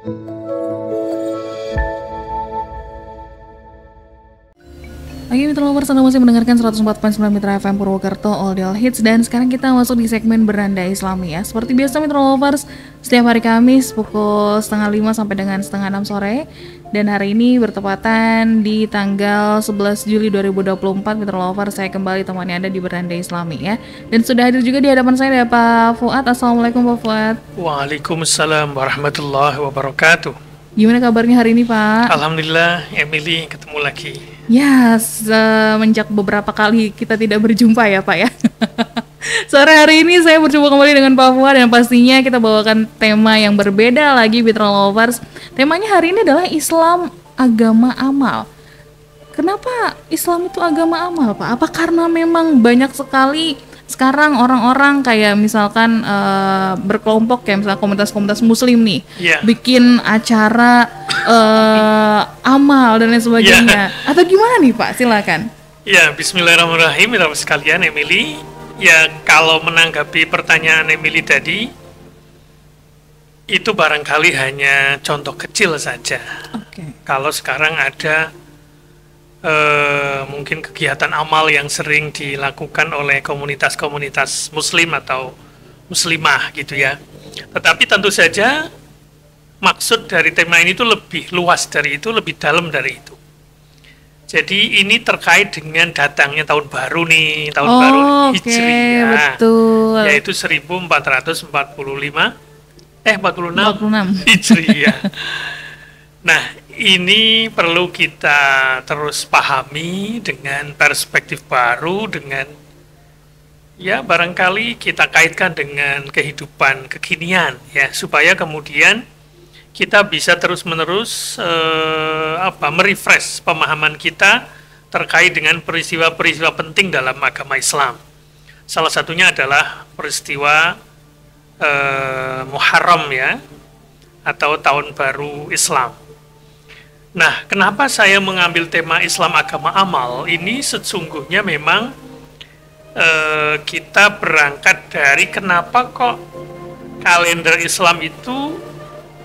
Oke, Mitra Lovers, Anda masih mendengarkan 104.9 Mitra FM Purwokerto All Day All Hits. Dan sekarang kita masuk di segmen Beranda Islami ya. Seperti biasa Mitra Lovers, setiap hari Kamis pukul 5:30 sampai dengan 5:30 sore. Dan hari ini bertepatan di tanggal 11 Juli 2024 Mitra Lovers, saya kembali temani Anda di Beranda Islami ya. Dan sudah hadir juga di hadapan saya ada Pak Fuad. Assalamualaikum Pak Fuad. Waalaikumsalam warahmatullahi wabarakatuh. Gimana kabarnya hari ini Pak? Alhamdulillah, Emily ketemu lagi. Ya, semenjak beberapa kali kita tidak berjumpa ya Pak ya. Sore hari ini saya berjumpa kembali dengan Pak Fuad dan pastinya kita bawakan tema yang berbeda lagi Mitra Lovers. Temanya hari ini adalah Islam agama amal. Kenapa Islam itu agama amal Pak? Apa karena memang banyak sekali sekarang orang-orang kayak misalkan berkelompok kayak misalnya komunitas-komunitas muslim nih, bikin acara amal dan lain sebagainya, atau gimana nih Pak? Silakan. Ya, Bismillahirrahmanirrahim, Bapak sekalian, Emily. Ya, kalau menanggapi pertanyaan Emily tadi, itu barangkali hanya contoh kecil saja. Kalau sekarang ada mungkin kegiatan amal yang sering dilakukan oleh komunitas-komunitas muslim atau muslimah gitu ya. Tetapi tentu saja maksud dari tema ini itu lebih luas dari itu, lebih dalam dari itu. Jadi ini terkait dengan datangnya tahun baru nih, tahun baru Hijriah, betul. Yaitu 1446 Hijriah. Nah, ini perlu kita terus pahami dengan perspektif baru, dengan ya barangkali kita kaitkan dengan kehidupan kekinian ya, supaya kemudian kita bisa terus-menerus merefresh pemahaman kita terkait dengan peristiwa-peristiwa penting dalam agama Islam. Salah satunya adalah peristiwa Muharram ya, atau tahun baru Islam. Nah, kenapa saya mengambil tema Islam agama amal? Ini sesungguhnya memang kita berangkat dari kenapa kok kalender Islam itu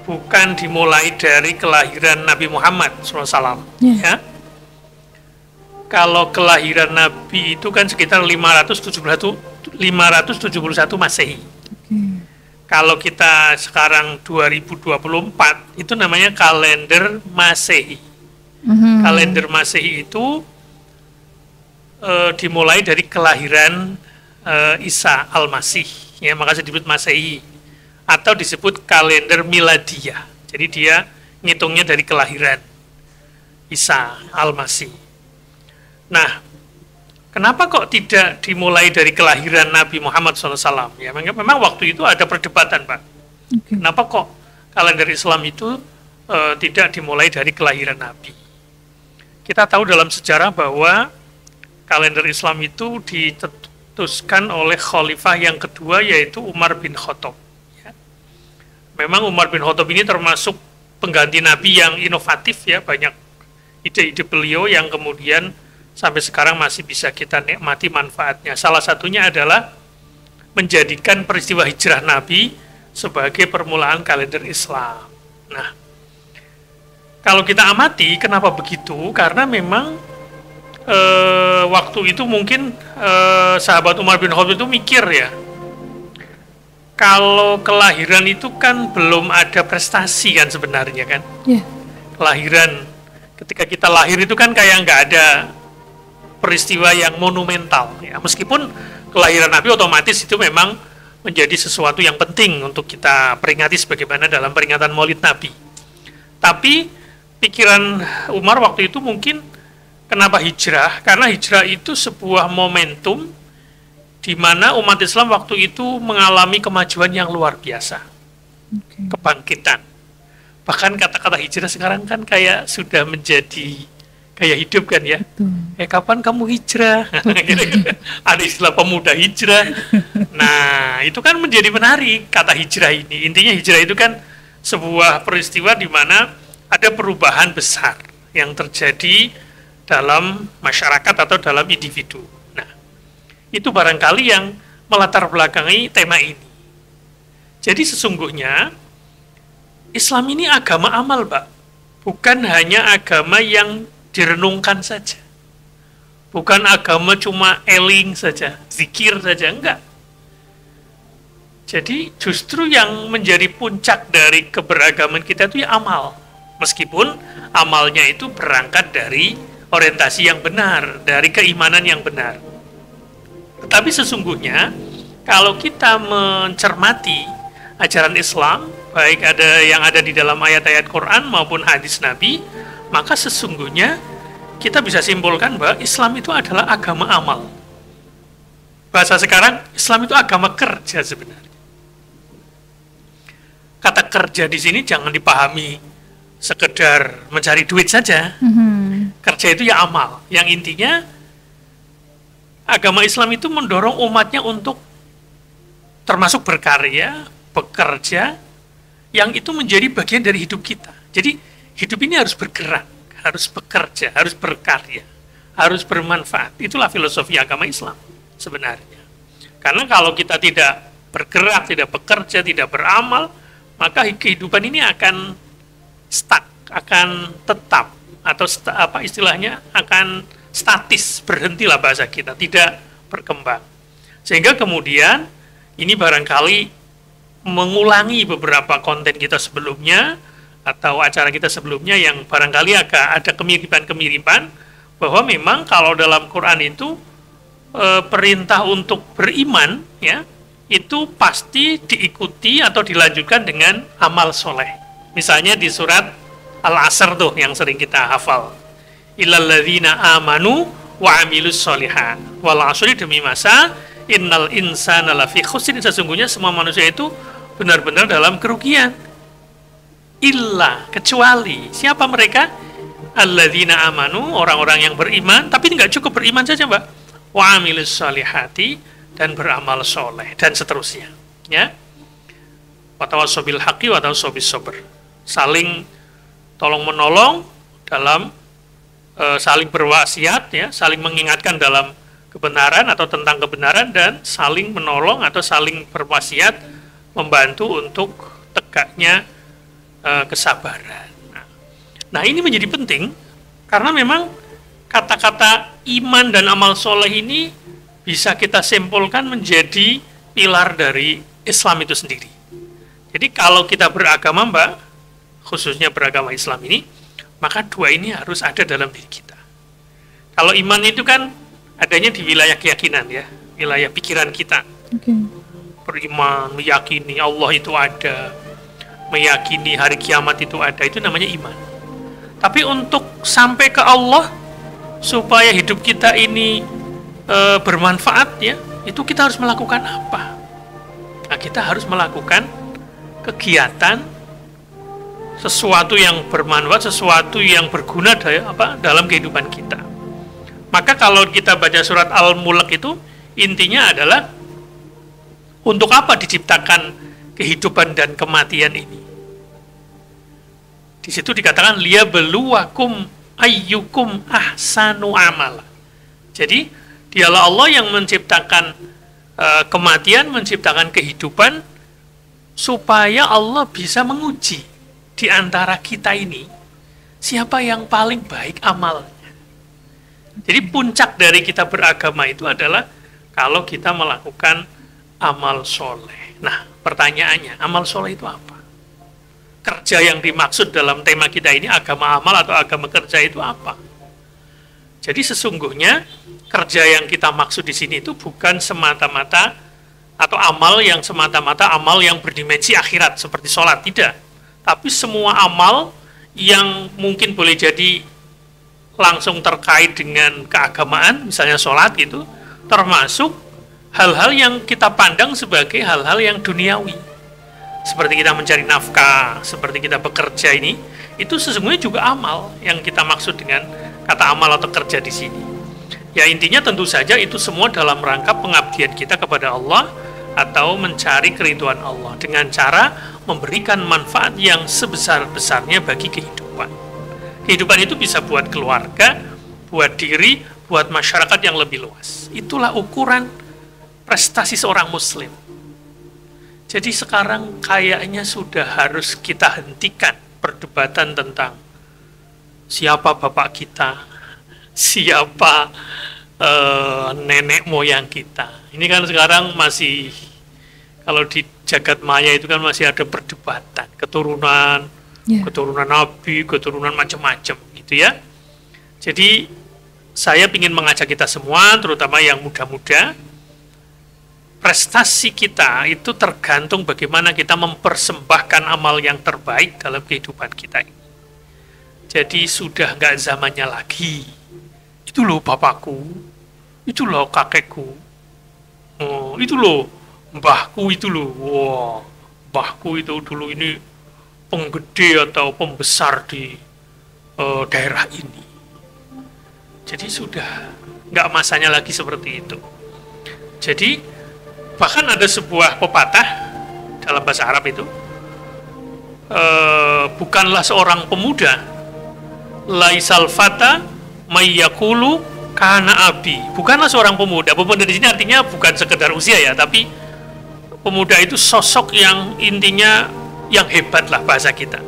bukan dimulai dari kelahiran Nabi Muhammad SAW. Ya. Kalau kelahiran Nabi itu kan sekitar 571 Masehi. Kalau kita sekarang 2024 itu namanya kalender Masehi. Kalender Masehi itu dimulai dari kelahiran Isa Al-Masih, ya, maka disebut Masehi, atau disebut kalender Miladiyah. Jadi dia ngitungnya dari kelahiran Isa Al-Masih. Nah, kenapa kok tidak dimulai dari kelahiran Nabi Muhammad SAW? Ya, memang waktu itu ada perdebatan, Pak. Kenapa kok kalender Islam itu tidak dimulai dari kelahiran Nabi? Kita tahu dalam sejarah bahwa kalender Islam itu dicetuskan oleh khalifah yang kedua, yaitu Umar bin Khattab. Ya. Memang Umar bin Khattab ini termasuk pengganti Nabi yang inovatif, ya, banyak ide-ide beliau yang kemudian sampai sekarang masih bisa kita nikmati manfaatnya. Salah satunya adalah menjadikan peristiwa hijrah Nabi sebagai permulaan kalender Islam. Nah, kalau kita amati, kenapa begitu? Karena memang waktu itu mungkin sahabat Umar bin Khattab itu mikir ya, kalau kelahiran itu kan belum ada prestasi kan sebenarnya kan. Kelahiran, ketika kita lahir itu kan kayak nggak ada peristiwa yang monumental ya. Meskipun kelahiran Nabi otomatis itu memang menjadi sesuatu yang penting untuk kita peringati sebagaimana dalam peringatan Maulid Nabi. Tapi pikiran Umar waktu itu mungkin kenapa hijrah? Karena hijrah itu sebuah momentum di mana umat Islam waktu itu mengalami kemajuan yang luar biasa. Kebangkitan. Bahkan kata-kata hijrah sekarang kan kayak sudah menjadi gaya hidup kan ya. Kapan kamu hijrah? Ada istilah pemuda hijrah. Nah, itu kan menjadi menarik kata hijrah ini. Intinya hijrah itu kan sebuah peristiwa di mana ada perubahan besar yang terjadi dalam masyarakat atau dalam individu. Nah, itu barangkali yang melatar belakangi tema ini. Jadi sesungguhnya Islam ini agama amal, Pak. Bukan hanya agama yang direnungkan saja. Bukan agama cuma eling saja, zikir saja, enggak. Jadi justru yang menjadi puncak dari keberagaman kita itu ya amal. Meskipun amalnya itu berangkat dari orientasi yang benar, dari keimanan yang benar. Tetapi sesungguhnya kalau kita mencermati ajaran Islam, baik yang ada di dalam ayat-ayat Quran maupun hadis Nabi, maka sesungguhnya kita bisa simpulkan bahwa Islam itu adalah agama amal. Bahasa sekarang, Islam itu agama kerja sebenarnya. Kata kerja di sini jangan dipahami sekedar mencari duit saja. Kerja itu ya amal. Yang intinya agama Islam itu mendorong umatnya untuk termasuk berkarya, bekerja, yang itu menjadi bagian dari hidup kita. Jadi hidup ini harus bergerak, harus bekerja, harus berkarya, harus bermanfaat. Itulah filosofi agama Islam sebenarnya. Karena kalau kita tidak bergerak, tidak bekerja, tidak beramal, maka kehidupan ini akan stuck, akan tetap, atau istilahnya akan statis, berhentilah bahasa kita, tidak berkembang. Sehingga kemudian ini barangkali mengulangi beberapa konten kita sebelumnya atau acara kita sebelumnya yang barangkali agak ada kemiripan-kemiripan, bahwa memang kalau dalam Quran itu perintah untuk beriman ya itu pasti diikuti atau dilanjutkan dengan amal soleh. Misalnya di surat Al-Asr tuh yang sering kita hafal, illalladzina amanu wa amilus solihat wal asri, demi masa innal insana lafi khusrin, sesungguhnya semua manusia itu benar-benar dalam kerugian. Illa, kecuali siapa mereka? Alladzina amanu, orang-orang yang beriman, tapi nggak cukup beriman saja, Mbak, wa amilus solihati, dan beramal soleh, dan seterusnya ya. Watawassaw bil haqqi watawassaw bis sabr, saling tolong menolong dalam saling berwasiat ya, saling mengingatkan dalam kebenaran atau tentang kebenaran, dan saling menolong atau saling berwasiat membantu untuk tegaknya kesabaran. Nah ini menjadi penting karena memang kata-kata iman dan amal soleh ini bisa kita simpulkan menjadi pilar dari Islam itu sendiri. Jadi kalau kita beragama, Mbak, khususnya beragama Islam ini, maka dua ini harus ada dalam diri kita. Kalau iman itu kan adanya di wilayah keyakinan ya, wilayah pikiran kita. Beriman, meyakini Allah itu ada, meyakini hari kiamat itu ada, itu namanya iman. Tapi untuk sampai ke Allah, supaya hidup kita ini bermanfaat ya, itu kita harus melakukan apa? Nah, kita harus melakukan kegiatan, sesuatu yang bermanfaat, sesuatu yang berguna dalam kehidupan kita. Maka kalau kita baca surat Al-Mulk itu intinya adalah untuk apa diciptakan kehidupan dan kematian ini? Di situ dikatakan liyabluwakum ayyukum ahsanu amala. Jadi dialah Allah yang menciptakan kematian, menciptakan kehidupan, supaya Allah bisa menguji di antara kita ini siapa yang paling baik amalnya. Jadi puncak dari kita beragama itu adalah kalau kita melakukan amal soleh. Nah, pertanyaannya, amal soleh itu apa? Kerja yang dimaksud dalam tema kita ini, agama amal atau agama kerja, itu apa? Jadi sesungguhnya kerja yang kita maksud di sini itu bukan semata-mata atau amal yang semata-mata amal yang berdimensi akhirat seperti sholat, tidak. Tapi semua amal yang mungkin boleh jadi langsung terkait dengan keagamaan, misalnya sholat gitu, termasuk hal-hal yang kita pandang sebagai hal-hal yang duniawi. Seperti kita mencari nafkah, seperti kita bekerja ini, itu sesungguhnya juga amal yang kita maksud dengan kata amal atau kerja di sini. Ya intinya tentu saja itu semua dalam rangka pengabdian kita kepada Allah atau mencari keridhaan Allah dengan cara memberikan manfaat yang sebesar-besarnya bagi kehidupan. Kehidupan itu bisa buat keluarga, buat diri, buat masyarakat yang lebih luas. Itulah ukuran prestasi seorang muslim. Jadi sekarang kayaknya sudah harus kita hentikan perdebatan tentang siapa bapak kita, siapa nenek moyang kita. Ini kan sekarang masih, kalau di jagat maya itu kan masih ada perdebatan keturunan, keturunan nabi, keturunan macam-macam gitu ya. Jadi saya ingin mengajak kita semua, terutama yang muda-muda, prestasi kita itu tergantung bagaimana kita mempersembahkan amal yang terbaik dalam kehidupan kita ini. Jadi sudah nggak zamannya lagi, itu loh bapakku, itu loh kakekku, oh, itu loh mbahku, itu loh, wah, mbahku itu dulu ini penggede atau pembesar di daerah ini. Jadi sudah nggak masanya lagi seperti itu. Jadi bahkan ada sebuah pepatah dalam bahasa Arab itu, bukanlah seorang pemuda, laisal fata mayyakulu kana abi. Bukanlah seorang pemuda. Pemuda di sini artinya bukan sekedar usia ya, tapi pemuda itu sosok yang intinya yang hebat lah bahasa kita.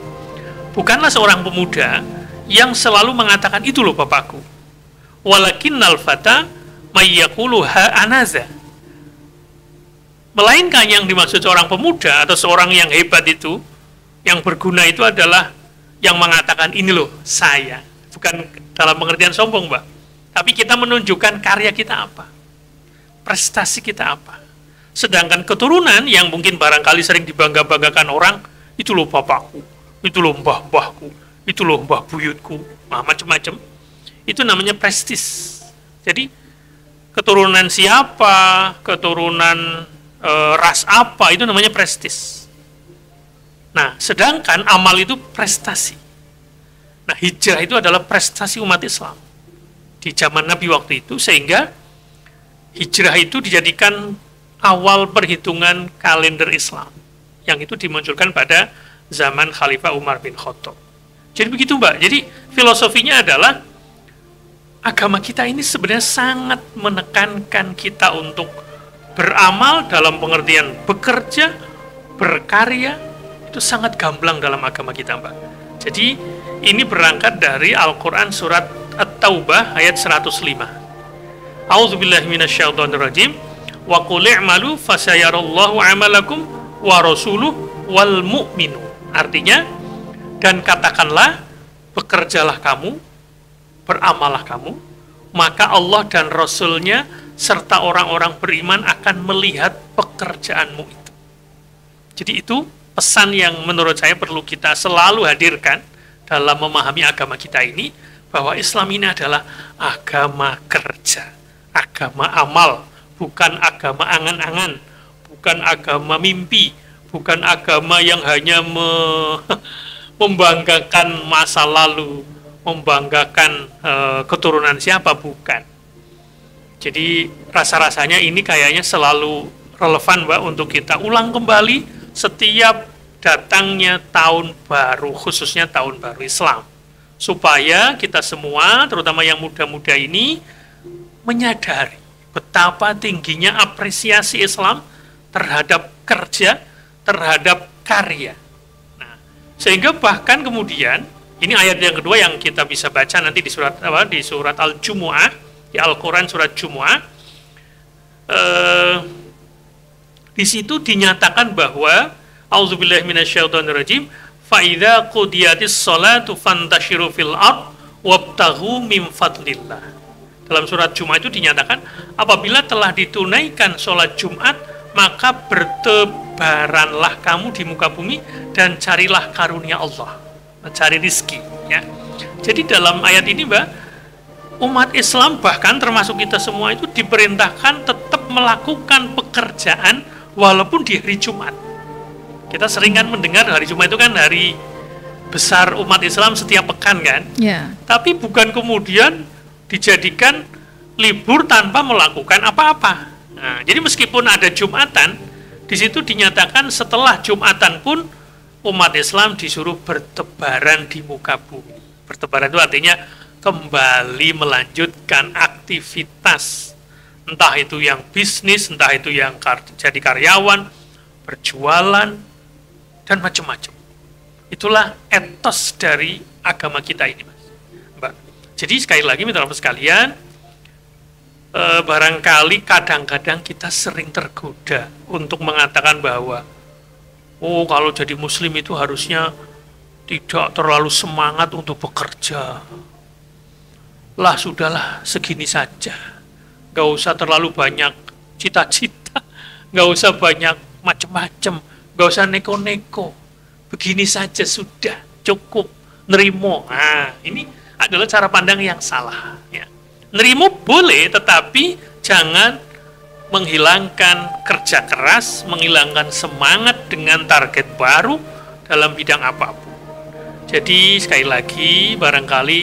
Bukanlah seorang pemuda yang selalu mengatakan itu loh bapakku. Walakinnal fata mayyakulu ha anaza. Melainkan yang dimaksud seorang pemuda atau seorang yang hebat itu, yang berguna itu adalah yang mengatakan ini loh saya. Bukan dalam pengertian sombong, Mbak. Tapi kita menunjukkan karya kita apa, prestasi kita apa. Sedangkan keturunan yang mungkin barangkali sering dibangga-banggakan orang, itu loh bapakku, itu loh mbah-mbahku, itu loh mbah buyutku, nah, macam-macam. Itu namanya prestis. Jadi keturunan siapa, keturunan ras apa, itu namanya prestis. Nah, sedangkan amal itu prestasi. Nah, hijrah itu adalah prestasi umat Islam di zaman Nabi waktu itu, sehingga hijrah itu dijadikan awal perhitungan kalender Islam, yang itu dimunculkan pada zaman Khalifah Umar bin Khattab. Jadi begitu, Mbak. Jadi filosofinya adalah agama kita ini sebenarnya sangat menekankan kita untuk beramal dalam pengertian bekerja, berkarya, itu sangat gamblang dalam agama kita, Mbak. Jadi ini berangkat dari Al-Quran surat At-Taubah ayat 105. A'udzubillahi minasyaitonirrajim. Wa qul i'malu fasayarallahu 'amalakum wa rasuluhu wal mu'minu. Artinya, dan katakanlah, bekerjalah kamu, beramallah kamu, maka Allah dan Rasulnya serta orang-orang beriman akan melihat pekerjaanmu itu. Jadi itu pesan yang menurut saya perlu kita selalu hadirkan dalam memahami agama kita ini, bahwa Islam ini adalah agama kerja, agama amal, bukan agama angan-angan, bukan agama mimpi, bukan agama yang hanya membanggakan masa lalu, membanggakan keturunan siapa, bukan. Jadi rasa-rasanya ini kayaknya selalu relevan, Mbak, untuk kita ulang kembali setiap datangnya tahun baru, khususnya tahun baru Islam, supaya kita semua, terutama yang muda-muda ini, menyadari betapa tingginya apresiasi Islam terhadap kerja, terhadap karya. Nah, sehingga bahkan kemudian, ini ayat yang kedua yang kita bisa baca nanti di surat di surat Al-Jumu'ah, di Al-Quran surat Jumu'ah. Di situ dinyatakan bahwa auzubillahi minasyaitonirrajim, fa idza qudiyatis sholatu fantashiru fil ard wabtaghu min fadlillah. Dalam surat Jumat itu dinyatakan, apabila telah ditunaikan sholat Jumat, maka bertebaranlah kamu di muka bumi dan carilah karunia Allah, mencari rizki, ya. Jadi dalam ayat ini, Mbak, umat Islam bahkan termasuk kita semua itu diperintahkan tetap melakukan pekerjaan walaupun di hari Jumat. Kita sering kan mendengar hari Jumat itu kan hari besar umat Islam setiap pekan kan, yeah. Tapi bukan kemudian dijadikan libur tanpa melakukan apa-apa. Nah, jadi meskipun ada Jumatan, di situ dinyatakan setelah Jumatan pun umat Islam disuruh bertebaran di muka bumi. Bertebaran itu artinya kembali melanjutkan aktivitas, entah itu yang bisnis, entah itu yang jadi karyawan, berjualan, dan macam-macam. Itulah etos dari agama kita ini, Mas, Mbak. Jadi sekali lagi, mitra sekalian, barangkali kadang-kadang kita sering tergoda untuk mengatakan bahwa kalau jadi muslim itu harusnya tidak terlalu semangat untuk bekerja. Lah sudahlah, segini saja. Gak usah terlalu banyak cita-cita, gak usah banyak macam-macam, gak usah neko-neko. Begini saja sudah, cukup, nerimo. Nah, ini adalah cara pandang yang salah. Ya. Nerimo boleh, tetapi jangan menghilangkan kerja keras, menghilangkan semangat dengan target baru dalam bidang apapun. Jadi sekali lagi, barangkali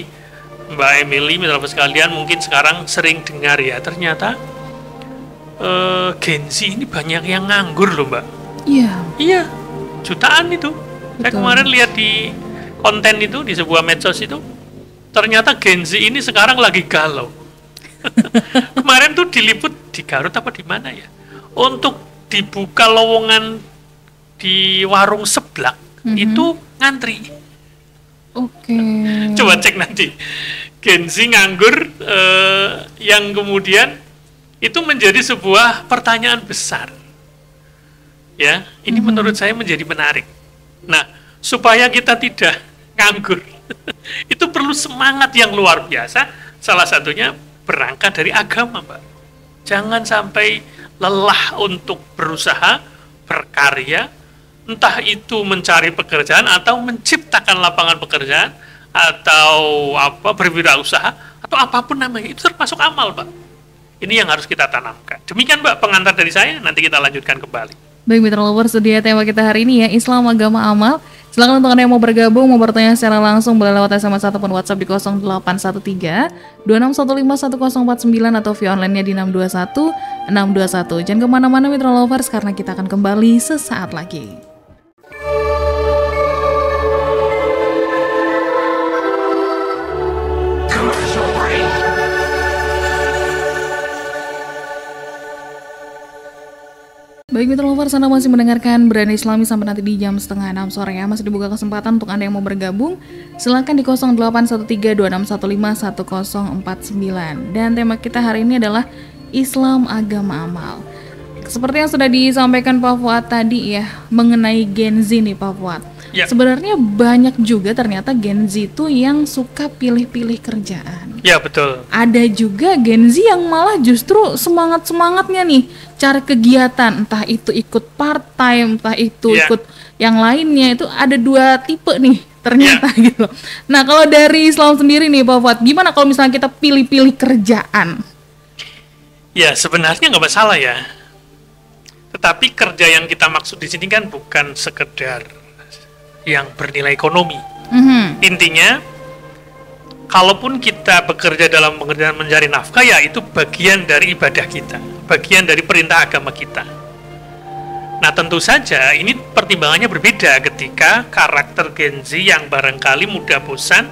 Mbak Emily, mitra sekalian, mungkin sekarang sering dengar ya, ternyata Gen Z ini banyak yang nganggur loh, Mbak. Iya. Iya, jutaan itu. Betul. Saya kemarin lihat di konten itu, di sebuah medsos itu, ternyata Gen Z ini sekarang lagi galau. Kemarin tuh diliput di Garut apa di mana ya, untuk dibuka lowongan di warung seblak, itu ngantri. Oke. Coba cek nanti, Gen Z nganggur, yang kemudian itu menjadi sebuah pertanyaan besar. Ya, ini menurut saya menjadi menarik. Nah, supaya kita tidak nganggur, itu perlu semangat yang luar biasa. Salah satunya berangkat dari agama, Mbak. Jangan sampai lelah untuk berusaha, berkarya, entah itu mencari pekerjaan atau menciptakan lapangan pekerjaan atau berwirausaha atau apapun namanya, itu termasuk amal, Pak. Ini yang harus kita tanamkan. Demikian, Mbak, pengantar dari saya. Nanti kita lanjutkan kembali. Baik, Mitra Lovers, dia tema kita hari ini ya, Islam Agama Amal. Silakan untuk Anda yang mau bergabung, mau bertanya secara langsung, boleh lewat SMS ataupun WhatsApp di 0813 2615 1049 atau via online-nya di 621 621. Jangan kemana-mana, Mitra Lovers, karena kita akan kembali sesaat lagi. Baik, Mitra Lovers, Anda masih mendengarkan Beranda Islami sampai nanti di jam 5:30 sore ya. Masih dibuka kesempatan untuk Anda yang mau bergabung. Silakan di 0813 2615 1049. Dan tema kita hari ini adalah Islam Agama Amal. Seperti yang sudah disampaikan Pak Fuad tadi ya, mengenai Gen Z nih Pak Fuad. Ya. Sebenarnya banyak juga ternyata Gen Z itu yang suka pilih-pilih kerjaan. Ya, betul. Ada juga Gen Z yang malah justru semangat-semangatnya nih cari kegiatan, entah itu ikut part-time, entah itu ikut yang lainnya. Itu ada dua tipe nih ternyata gitu. Nah, kalau dari Islam sendiri nih Pak Fuad, gimana kalau misalnya kita pilih-pilih kerjaan? Ya, sebenarnya nggak masalah ya. Tetapi kerja yang kita maksud di sini kan bukan sekedar yang bernilai ekonomi. Intinya, kalaupun kita bekerja dalam pekerjaan mencari nafkah, ya itu bagian dari ibadah kita, bagian dari perintah agama kita. Nah, tentu saja ini pertimbangannya berbeda ketika karakter Gen Z yang barangkali mudah bosan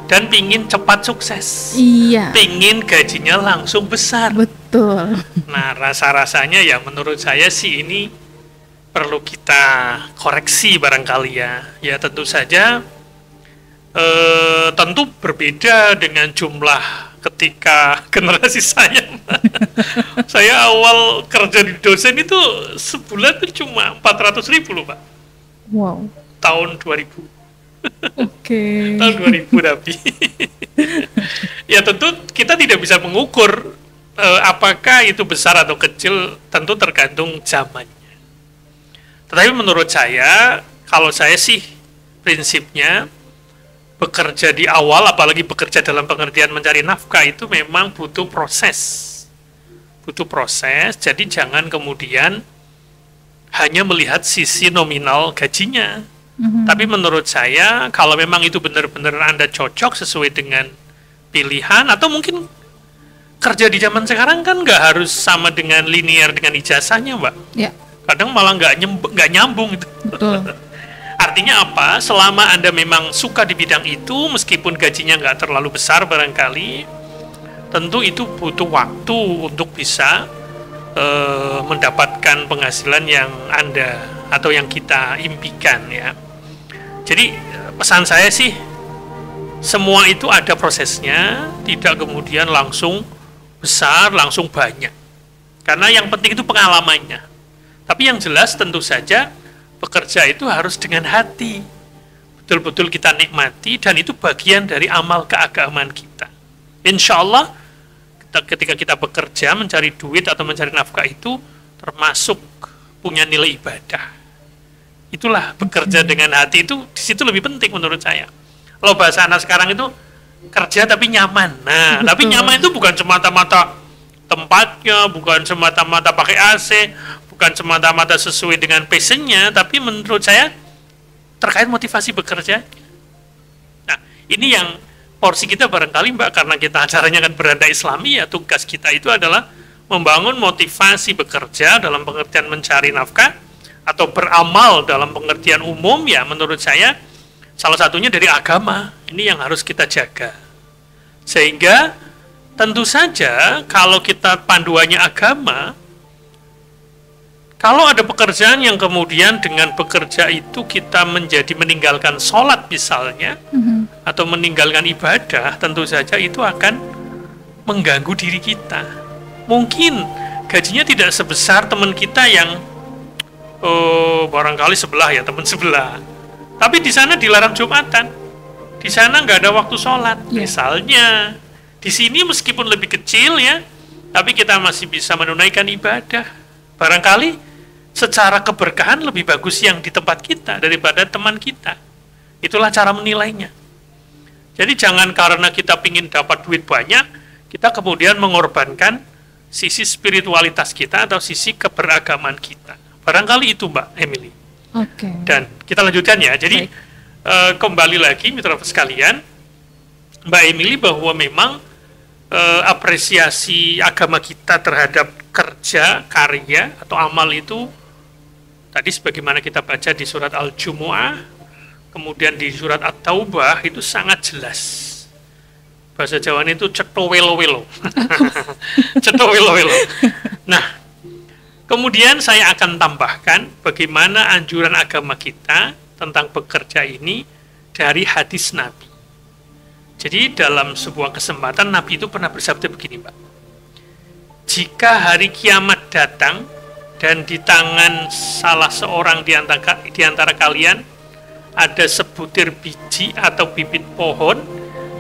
dan pingin cepat sukses. Iya. Pingin gajinya langsung besar. Betul. Nah, rasa-rasanya ya menurut saya sih ini perlu kita koreksi barangkali ya. Ya tentu saja tentu berbeda dengan jumlah ketika generasi saya. Saya awal kerja di dosen itu sebulan itu cuma 400.000 loh, Pak. Wow. Tahun 2000. Oke. Tahun 2000 tapi. Ya tentu kita tidak bisa mengukur apakah itu besar atau kecil, tentu tergantung zamannya. Tetapi menurut saya, kalau saya sih prinsipnya bekerja di awal, apalagi bekerja dalam pengertian mencari nafkah itu memang butuh proses. Butuh proses, jadi jangan kemudian hanya melihat sisi nominal gajinya. Tapi menurut saya, kalau memang itu benar-benar Anda cocok sesuai dengan pilihan, atau mungkin kerja di zaman sekarang kan nggak harus sama dengan linear dengan ijazahnya, Mbak. Ya. Kadang malah nggak nyambung gitu. Betul. Artinya apa? Selama Anda memang suka di bidang itu, meskipun gajinya nggak terlalu besar barangkali, tentu itu butuh waktu untuk bisa mendapatkan penghasilan yang Anda atau yang kita impikan ya. Jadi pesan saya sih, semua itu ada prosesnya, tidak kemudian langsung besar, langsung banyak. Karena yang penting itu pengalamannya. Tapi yang jelas tentu saja bekerja itu harus dengan hati. Betul-betul kita nikmati, dan itu bagian dari amal keagamaan kita. Insya Allah ketika kita bekerja, mencari duit atau mencari nafkah itu termasuk punya nilai ibadah. Itulah bekerja dengan hati itu, di situ lebih penting menurut saya. Kalau bahasa anak sekarang itu kerja tapi nyaman. Nah, tapi nyaman itu bukan semata-mata tempatnya, bukan semata-mata pakai AC, bukan semata-mata sesuai dengan passionnya, tapi menurut saya terkait motivasi bekerja. Nah, ini yang porsi kita barangkali Mbak, karena kita acaranya kan beranda Islami, ya tugas kita itu adalah membangun motivasi bekerja dalam pengertian mencari nafkah atau beramal dalam pengertian umum, ya menurut saya salah satunya dari agama. Ini yang harus kita jaga. Sehingga tentu saja kalau kita panduannya agama, kalau ada pekerjaan yang kemudian dengan bekerja itu kita menjadi meninggalkan sholat misalnya, atau meninggalkan ibadah, tentu saja itu akan mengganggu diri kita. Mungkin gajinya tidak sebesar teman kita yang barangkali sebelah ya, teman sebelah. Tapi di sana dilarang Jumatan, di sana nggak ada waktu sholat. Misalnya, di sini meskipun lebih kecil ya, tapi kita masih bisa menunaikan ibadah. Barangkali secara keberkahan lebih bagus yang di tempat kita daripada teman kita. Itulah cara menilainya. Jadi jangan karena kita ingin dapat duit banyak, kita kemudian mengorbankan sisi spiritualitas kita atau sisi keberagaman kita. Barangkali itu Mbak Emily. Oke. Dan kita lanjutkan ya. Jadi kembali lagi mitra sekalian, Mbak Emily, bahwa memang apresiasi agama kita terhadap kerja, karya, atau amal itu tadi sebagaimana kita baca di surat Al-Jumu'ah, kemudian di surat At-Taubah itu sangat jelas. Bahasa Jawanya itu cetho welo-welo. Cetho welo-welo. Nah, kemudian saya akan tambahkan bagaimana anjuran agama kita tentang bekerja ini dari hadis Nabi. Jadi dalam sebuah kesempatan Nabi itu pernah bersabda begini, Pak. Jika hari kiamat datang dan di tangan salah seorang di antara kalian ada sebutir biji atau bibit pohon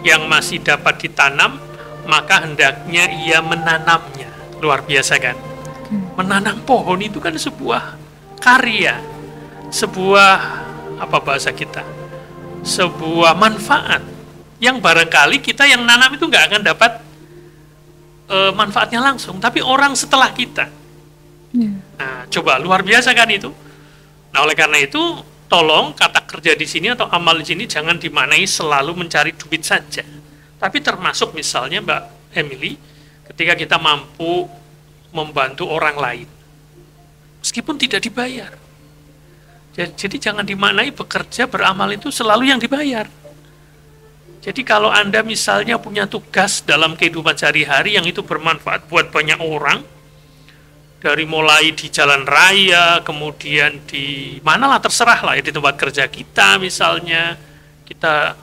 yang masih dapat ditanam, maka hendaknya ia menanamnya. Luar biasa kan? Menanam pohon itu kan sebuah karya, sebuah apa bahasa kita, sebuah manfaat yang barangkali kita yang nanam itu nggak akan dapat manfaatnya langsung, tapi orang setelah kita. Nah, coba luar biasa kan itu. Nah, oleh karena itu, tolong kata kerja di sini atau amal di sini jangan dimaknai selalu mencari duit saja, tapi termasuk misalnya Mbak Emily, ketika kita mampu membantu orang lain, meskipun tidak dibayar. Jadi jangan dimaknai bekerja beramal itu selalu yang dibayar. Jadi kalau Anda misalnya punya tugas dalam kehidupan sehari-hari yang itu bermanfaat buat banyak orang, dari mulai di jalan raya, kemudian di manalah terserah lah ya, di tempat kerja kita misalnya, kita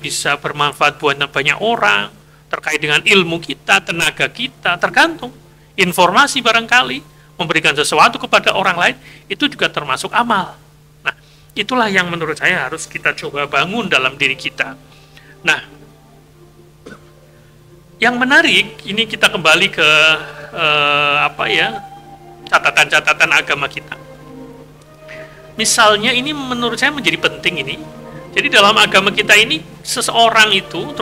bisa bermanfaat buat banyak orang, terkait dengan ilmu kita, tenaga kita, tergantung. Informasi barangkali, memberikan sesuatu kepada orang lain, itu juga termasuk amal. Nah, itulah yang menurut saya harus kita coba bangun dalam diri kita. Nah, yang menarik, ini kita kembali ke catatan-catatan agama kita. Misalnya ini menurut saya menjadi penting ini. Jadi dalam agama kita ini, seseorang itu,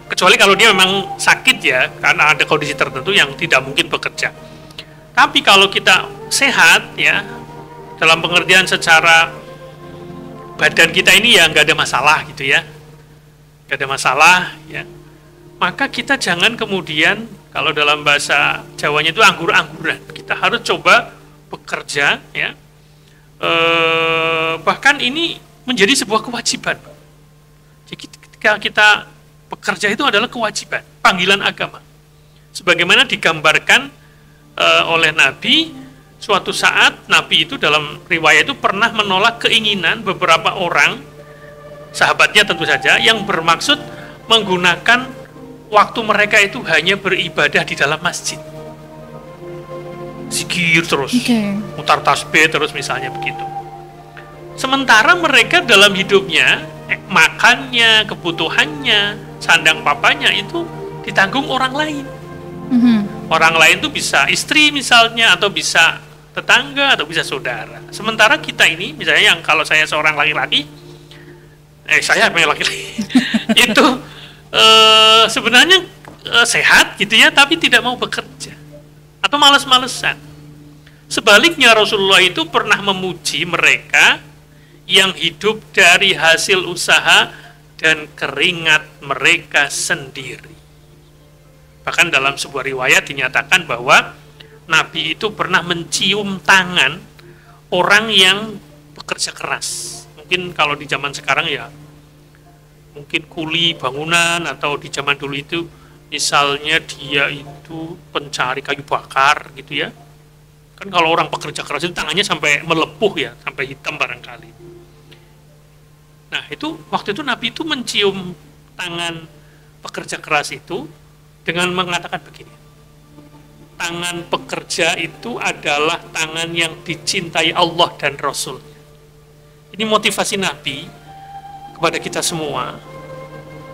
kecuali kalau dia memang sakit ya, karena ada kondisi tertentu yang tidak mungkin bekerja. Tapi kalau kita sehat ya, dalam pengertian secara badan kita ini ya nggak ada masalah gitu ya, nggak ada masalah ya, maka kita jangan kemudian, kalau dalam bahasa Jawanya itu anggur-angguran. Kita harus coba bekerja ya, bahkan ini menjadi sebuah kewajiban. Jadi ketika kita bekerja itu adalah kewajiban, panggilan agama, sebagaimana digambarkan oleh Nabi. Suatu saat Nabi itu dalam riwayat itu pernah menolak keinginan beberapa orang sahabatnya tentu saja yang bermaksud menggunakan waktu mereka itu hanya beribadah di dalam masjid, zikir terus, mutar tasbih terus misalnya begitu. Sementara mereka dalam hidupnya, makannya, kebutuhannya, sandang papanya itu ditanggung orang lain. Orang lain itu bisa istri misalnya, atau bisa tetangga, atau bisa saudara. Sementara kita ini, misalnya yang kalau saya seorang laki-laki, saya memang laki-laki, itu sebenarnya sehat gitu ya, tapi tidak mau bekerja atau malas-malesan. Sebaliknya Rasulullah itu pernah memuji mereka yang hidup dari hasil usaha dan keringat mereka sendiri. Bahkan dalam sebuah riwayat dinyatakan bahwa Nabi itu pernah mencium tangan orang yang bekerja keras. Mungkin kalau di zaman sekarang ya mungkin kuli bangunan, atau di zaman dulu itu misalnya dia itu pencari kayu bakar gitu ya. Kan kalau orang pekerja keras itu tangannya sampai melepuh ya, sampai hitam barangkali. Nah itu waktu itu Nabi itu mencium tangan pekerja keras itu dengan mengatakan begini, tangan pekerja itu adalah tangan yang dicintai Allah dan Rasul. Ini motivasi Nabi kepada kita semua,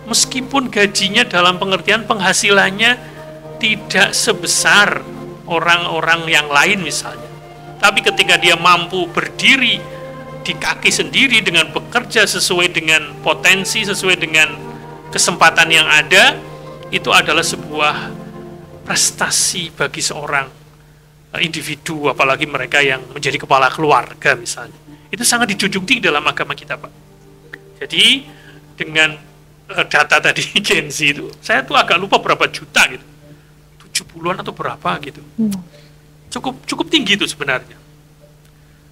meskipun gajinya dalam pengertian penghasilannya tidak sebesar orang-orang yang lain misalnya, tapi ketika dia mampu berdiri di kaki sendiri dengan bekerja sesuai dengan potensi, sesuai dengan kesempatan yang ada, itu adalah sebuah prestasi bagi seorang individu, apalagi mereka yang menjadi kepala keluarga misalnya. Itu sangat dijunjung tinggi dalam agama kita, Pak. Jadi dengan data tadi Gen Z itu, saya tuh agak lupa berapa juta gitu, 70-an atau berapa gitu. Cukup tinggi itu sebenarnya.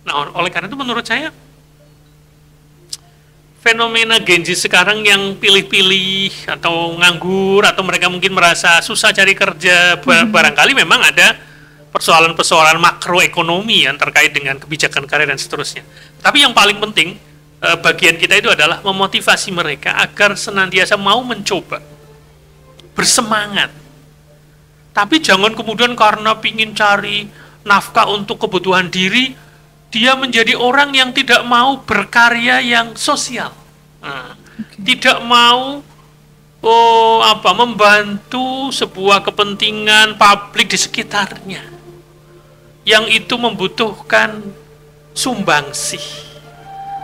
Nah, oleh karena itu menurut saya fenomena Gen Z sekarang yang pilih-pilih atau nganggur, atau mereka mungkin merasa susah cari kerja, barangkali memang ada persoalan-persoalan makroekonomi yang terkait dengan kebijakan karir dan seterusnya. Tapi yang paling penting bagian kita itu adalah memotivasi mereka agar senantiasa mau mencoba, bersemangat. Tapi jangan kemudian karena ingin cari nafkah untuk kebutuhan diri, dia menjadi orang yang tidak mau berkarya yang sosial, tidak mau membantu sebuah kepentingan publik di sekitarnya, yang itu membutuhkan sumbangsih,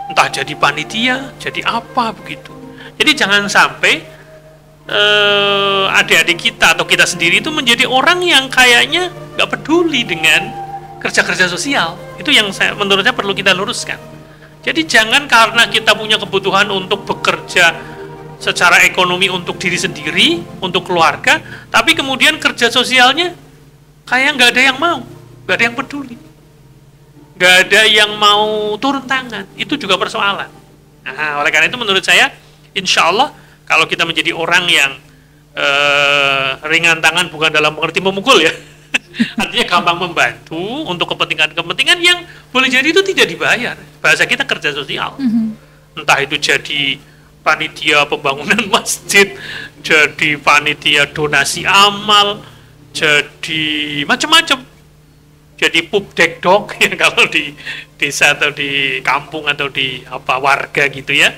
entah jadi panitia, jadi apa begitu. Jadi jangan sampai adik-adik kita atau kita sendiri itu menjadi orang yang kayaknya nggak peduli dengan kerja-kerja sosial. Itu yang menurut saya perlu kita luruskan. Jadi jangan karena kita punya kebutuhan untuk bekerja secara ekonomi untuk diri sendiri, untuk keluarga, tapi kemudian kerja sosialnya kayak nggak ada yang mau, nggak ada yang peduli, nggak ada yang mau turun tangan. Itu juga persoalan. Nah, oleh karena itu menurut saya, insya Allah kalau kita menjadi orang yang ringan tangan, bukan dalam pengertian memukul ya, artinya gampang membantu untuk kepentingan-kepentingan yang boleh jadi itu tidak dibayar. Bahasa kita kerja sosial. Entah itu jadi panitia pembangunan masjid, jadi panitia donasi amal, jadi macam-macam. Jadi pubdek dog ya kalau di desa atau di kampung atau di warga gitu ya.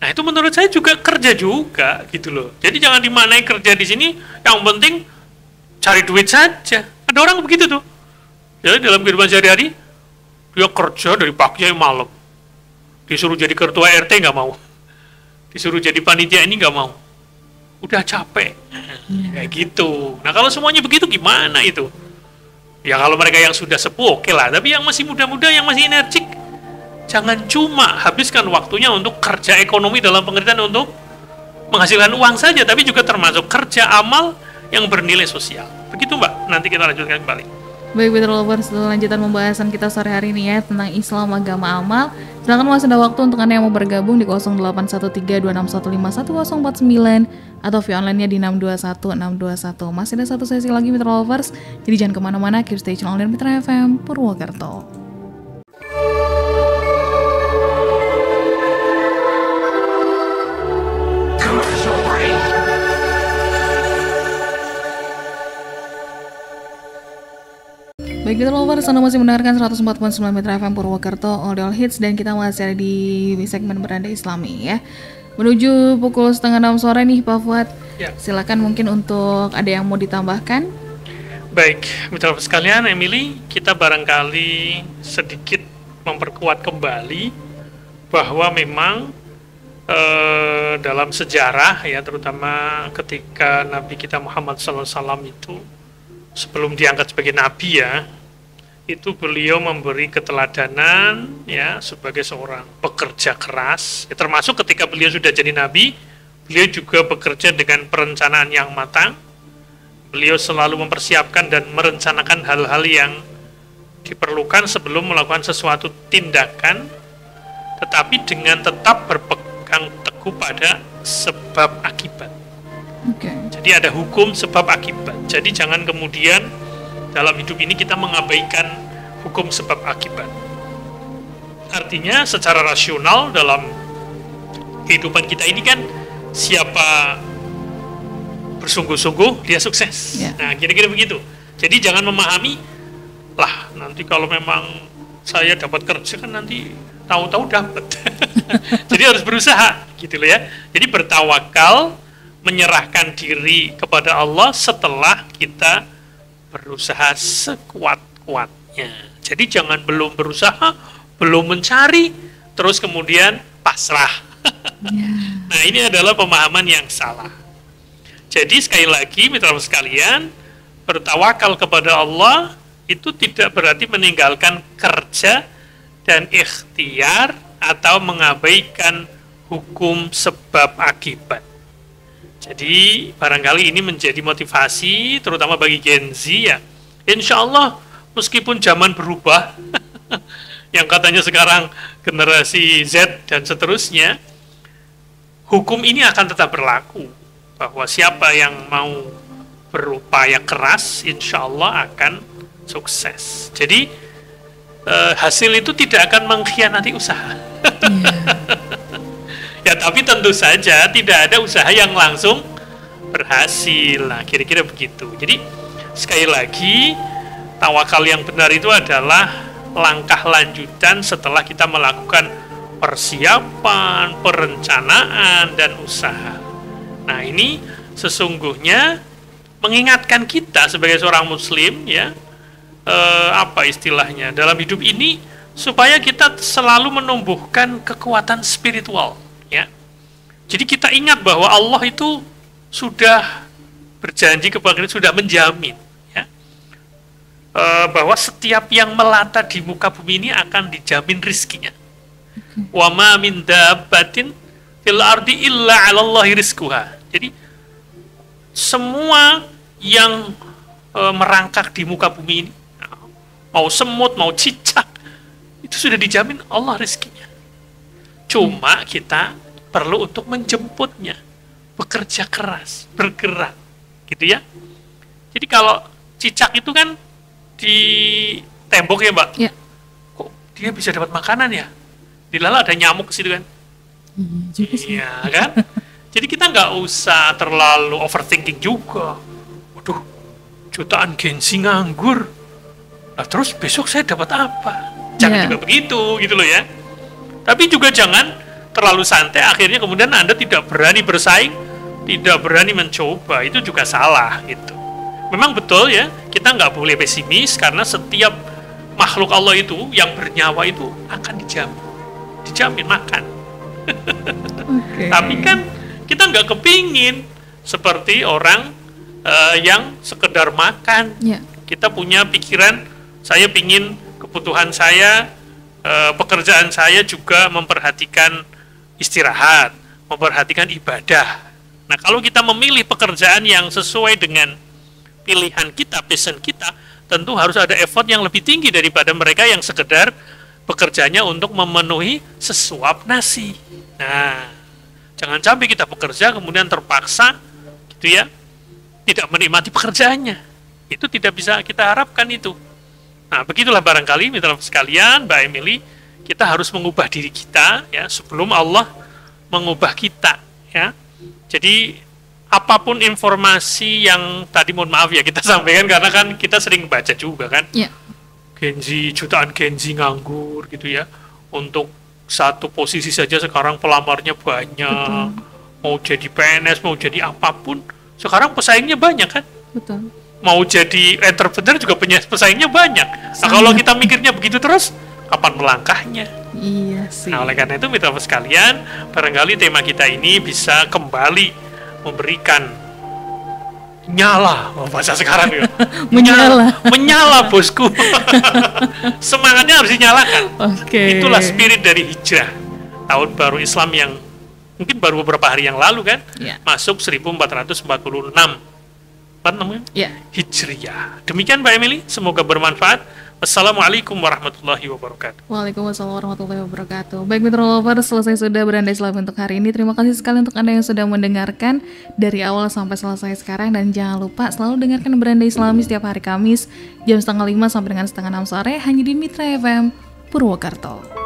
Nah itu menurut saya juga kerja juga gitu loh. Jadi jangan dimanai kerja di sini, yang penting cari duit saja. Ada orang begitu tuh. Jadi dalam kehidupan sehari-hari dia kerja dari pagi sampai malam. Disuruh jadi ketua RT nggak mau. Disuruh jadi panitia ini nggak mau. Udah capek. Kayak gitu. Nah kalau semuanya begitu gimana itu? Ya kalau mereka yang sudah sepuh oke lah. Tapi yang masih muda-muda, yang masih energik, jangan cuma habiskan waktunya untuk kerja ekonomi dalam pengertian untuk menghasilkan uang saja, tapi juga termasuk kerja amal yang bernilai sosial. Begitu Mbak, nanti kita lanjutkan kembali. Baik, Better Lovers, lanjutan pembahasan kita sore hari ini ya tentang Islam agama amal. Silakan masih ada waktu untuk Anda yang mau bergabung di 081326151049 atau via online-nya di 621621. Masih ada satu sesi lagi Better Lovers, jadi jangan kemana-mana, keep stay tune online Mitra FM Purwokerto. Baik, Better Lovers, Anda masih mendengarkan 104.9 Mitra FM Purwokerto, All Hits, dan kita masih ada di segmen Beranda Islami ya. Menuju pukul 5:30 sore nih Pak Fuad. Ya. Silakan mungkin untuk ada yang mau ditambahkan. Baik, Mitra sekalian, Emily, kita barangkali sedikit memperkuat kembali bahwa memang dalam sejarah ya, terutama ketika Nabi kita Muhammad SAW itu sebelum diangkat sebagai nabi ya, itu beliau memberi keteladanan ya sebagai seorang pekerja keras ya, termasuk ketika beliau sudah jadi nabi, beliau juga bekerja dengan perencanaan yang matang. Beliau selalu mempersiapkan dan merencanakan hal-hal yang diperlukan sebelum melakukan sesuatu tindakan, tetapi dengan tetap berpegang teguh pada sebab akibat. Jadi ada hukum sebab akibat. Jadi jangan kemudian dalam hidup ini kita mengabaikan hukum sebab akibat. Artinya secara rasional dalam kehidupan kita ini kan siapa bersungguh-sungguh dia sukses. Nah, kira-kira begitu. Jadi jangan memahami lah nanti kalau memang saya dapat kerja kan nanti tahu-tahu dapat. Jadi harus berusaha gitu loh ya. Jadi bertawakal, menyerahkan diri kepada Allah setelah kita berusaha sekuat-kuatnya. Jadi jangan belum berusaha, belum mencari, terus kemudian pasrah. Nah, ini adalah pemahaman yang salah. Jadi sekali lagi mitra sekalian, bertawakal kepada Allah itu tidak berarti meninggalkan kerja dan ikhtiar atau mengabaikan hukum sebab akibat. Jadi barangkali ini menjadi motivasi terutama bagi Gen Z ya. Insya Allah meskipun zaman berubah, yang katanya sekarang generasi Z dan seterusnya, hukum ini akan tetap berlaku. Bahwa siapa yang mau berupaya keras, insya Allah akan sukses. Jadi hasil itu tidak akan mengkhianati usaha. Ya, tapi tentu saja tidak ada usaha yang langsung berhasil. Nah, kira-kira begitu. Jadi, sekali lagi, tawakal yang benar itu adalah langkah lanjutan setelah kita melakukan persiapan, perencanaan, dan usaha. Nah, ini sesungguhnya mengingatkan kita sebagai seorang muslim, ya, apa istilahnya, dalam hidup ini, supaya kita selalu menumbuhkan kekuatan spiritual. Ya. Jadi kita ingat bahwa Allah itu sudah berjanji kepada kita, sudah menjamin ya, bahwa setiap yang melata di muka bumi ini akan dijamin rizkinya. Wa ma min dabbatin fil ardi illa 'alallahi rizquha. Jadi semua yang merangkak di muka bumi ini, mau semut, mau cicak, itu sudah dijamin Allah rizkinya. Cuma kita perlu untuk menjemputnya, bekerja keras, bergerak, gitu ya. Jadi kalau cicak itu kan di tembok ya Mbak, ya. Kok dia bisa dapat makanan ya? Dilala ada nyamuk ke situ kan? Iya kan? Jadi kita nggak usah terlalu overthinking juga. Waduh, jutaan Gen Z nganggur. Nah, terus besok saya dapat apa? Jangan juga begitu, gitu loh ya. Tapi juga jangan terlalu santai, akhirnya kemudian Anda tidak berani bersaing, tidak berani mencoba, itu juga salah gitu. Memang betul ya, kita nggak boleh pesimis karena setiap makhluk Allah itu yang bernyawa itu akan dijamin makan. Tapi kan kita nggak kepingin seperti orang yang sekedar makan. Kita punya pikiran, saya pingin kebutuhan saya, pekerjaan saya juga memperhatikan istirahat, memperhatikan ibadah. Nah, kalau kita memilih pekerjaan yang sesuai dengan pilihan kita, passion kita, tentu harus ada effort yang lebih tinggi daripada mereka yang sekedar bekerjanya untuk memenuhi sesuap nasi. Nah, jangan sampai kita bekerja kemudian terpaksa gitu ya, tidak menikmati pekerjaannya. Itu tidak bisa kita harapkan itu. Nah, begitulah barangkali mitra sekalian, Mbak Emily, kita harus mengubah diri kita ya sebelum Allah mengubah kita ya. Jadi apapun informasi yang tadi mohon maaf ya kita sampaikan karena kan kita sering baca juga kan. Ya. Jutaan Gen Z nganggur gitu ya. Untuk satu posisi saja sekarang pelamarnya banyak. Betul. Mau jadi PNS, mau jadi apapun, sekarang pesaingnya banyak kan? Betul. Mau jadi entrepreneur juga pesaingnya banyak. Nah, kalau kita mikirnya begitu terus, kapan melangkahnya? Iya sih. Nah, oleh karena itu mitra sekalian, barangkali tema kita ini bisa kembali memberikan nyala, bahasa sekarang ya. menyala bosku. Semangatnya harus dinyalakan. Itulah spirit dari hijrah tahun baru Islam yang mungkin baru beberapa hari yang lalu kan, masuk 1446 apa namanya? Hijriyah. Demikian Mbak Emily, semoga bermanfaat. Wassalamualaikum warahmatullahi wabarakatuh. Waalaikumsalam warahmatullahi wabarakatuh. Baik mitra lovers, selesai sudah Berandai Islami untuk hari ini. Terima kasih sekali untuk Anda yang sudah mendengarkan dari awal sampai selesai sekarang. Dan jangan lupa selalu dengarkan Berandai Islami setiap hari Kamis jam 4:30 sampai dengan 5:30 sore hanya di Mitra FM Purwokerto.